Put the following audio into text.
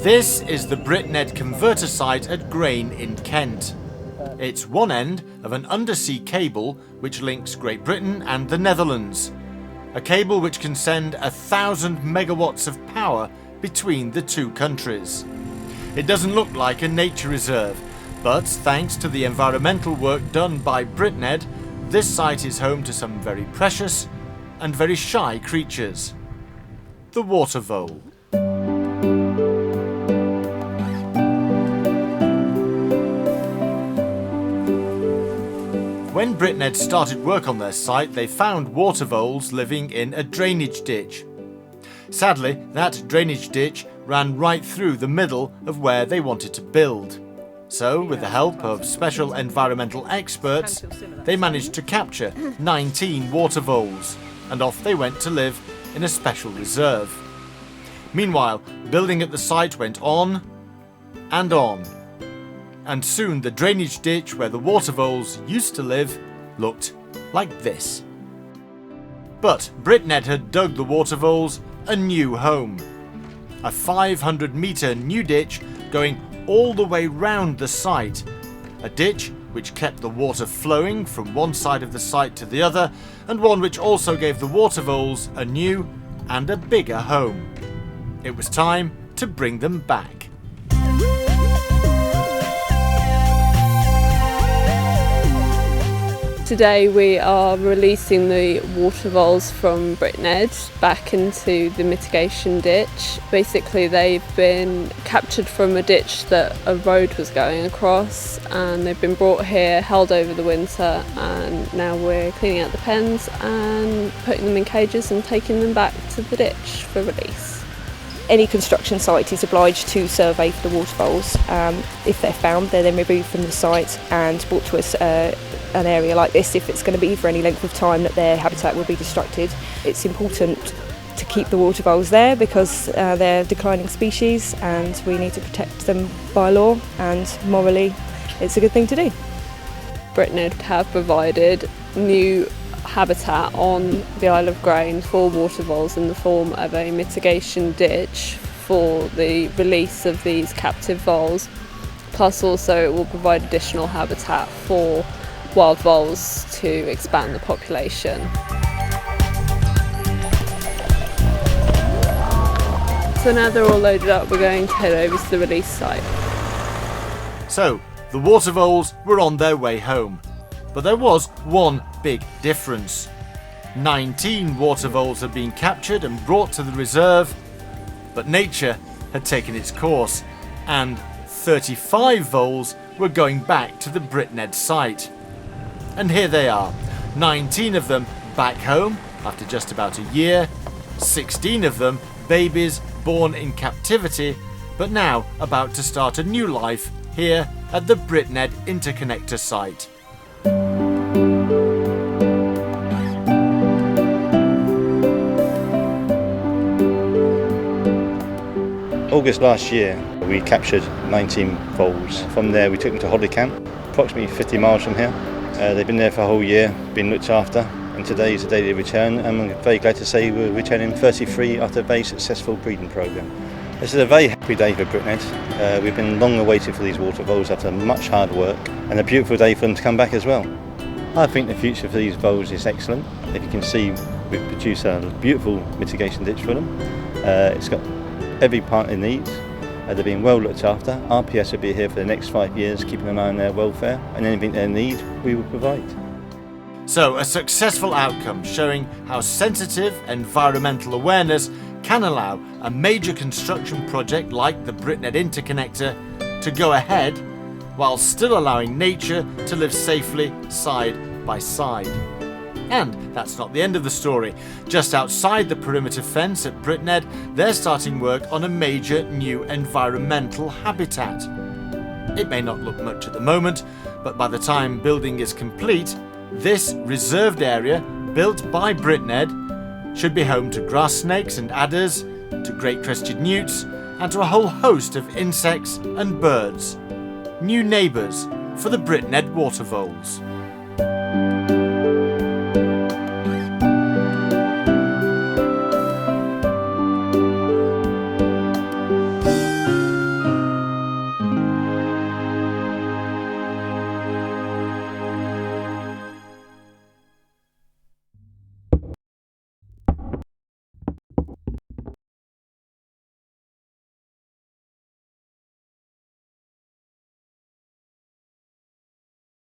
This is the BritNed converter site at Grain in Kent. It's one end of an undersea cable which links Great Britain and the Netherlands. A cable which can send 1,000 megawatts of power between the two countries. It doesn't look like a nature reserve, but thanks to the environmental work done by BritNed, this site is home to some very precious and very shy creatures. The watervole. When BritNed started work on their site, they found watervoles living in a drainage ditch. Sadly, that drainage ditch ran right through the middle of where they wanted to build. So, with the help of special environmental experts, they managed to capture 19 watervoles, and off they went to live in a special reserve. Meanwhile, building at the site went on and on. And soon the drainage ditch where the watervoles used to live looked like this. But BritNed had dug the watervoles a new home. A 500-metre new ditch going all the way round the site. A ditch which kept the water flowing from one side of the site to the other, and one which also gave the watervoles a new and a bigger home. It was time to bring them back. Today we are releasing the watervoles from BritNed back into the mitigation ditch. Basically they've been captured from a ditch that a road was going across, and they've been brought here, held over the winter, and now we're cleaning out the pens and putting them in cages and taking them back to the ditch for release. Any construction site is obliged to survey for the watervoles. If they're found, they're then removed from the site and brought to us an area like this if it's going to be for any length of time that their habitat will be destructed. It's important to keep the watervoles there because they're a declining species and we need to protect them by law, and morally it's a good thing to do. BritNed have provided new habitat on the Isle of Grain for watervoles in the form of a mitigation ditch for the release of these captive voles. Plus also it will provide additional habitat for wild voles to expand the population. So now they're all loaded up, we're going to head over to the release site. So, the watervoles were on their way home. But there was one big difference. 19 watervoles had been captured and brought to the reserve, but nature had taken its course, and 35 voles were going back to the BritNed site. And here they are, 19 of them back home after just about a year, 16 of them babies born in captivity, but now about to start a new life here at the BritNed interconnector site. August last year we captured 19 voles. From there we took them to holiday camp, approximately 50 miles from here. They've been there for a whole year, been looked after, and today is the day they return, and I'm very glad to say we're returning 33 after a very successful breeding programme. This is a very happy day for BritNed. We've been long awaited for these watervoles after much hard work, and a beautiful day for them to come back as well. I think the future for these voles is excellent. If you can see, we've produced a beautiful mitigation ditch for them. It's got every part it needs. They're being well looked after. RPS will be here for the next 5 years, keeping an eye on their welfare, and anything they need, we will provide. So, a successful outcome showing how sensitive environmental awareness can allow a major construction project like the BritNed interconnector to go ahead while still allowing nature to live safely side by side. And that's not the end of the story. Just outside the perimeter fence at BritNed, they're starting work on a major new environmental habitat. It may not look much at the moment, but by the time building is complete, this reserved area, built by BritNed, should be home to grass snakes and adders, to great-crested newts, and to a whole host of insects and birds. New neighbours for the BritNed watervoles.